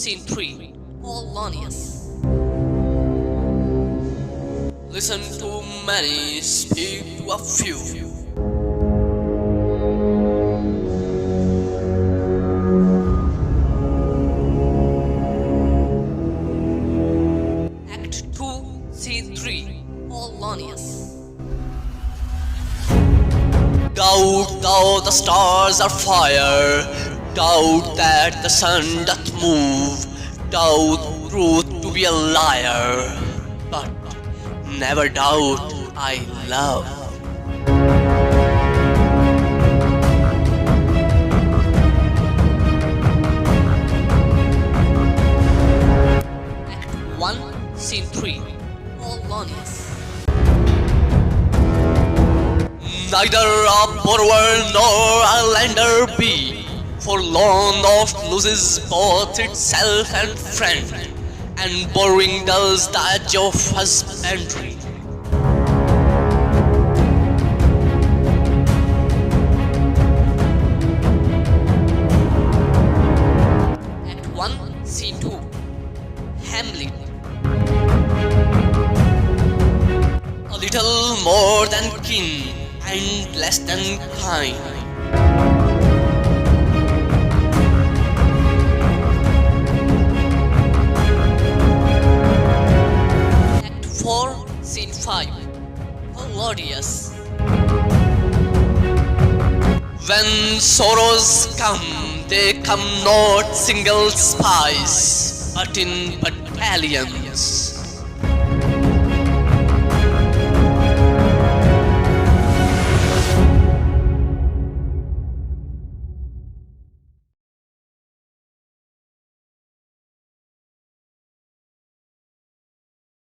Scene 3. Polonius. Listen to many, speak to a few. Act 2, Scene 3. Polonius. Doubt thou the stars are fire, doubt that the sun doth move, doubt truth to be a liar, but never doubt I love. Act 1, Scene 3. Polonius. Neither a borrower nor a lender be, for loan oft loses both itself and friend, and borrowing does the edge of husbandry. Act 1, Scene 2. Hamlet. A little more than kin, and less than kind. Act 4, Scene 5. Polonius. When sorrows come, they come not single spies, but in battalions.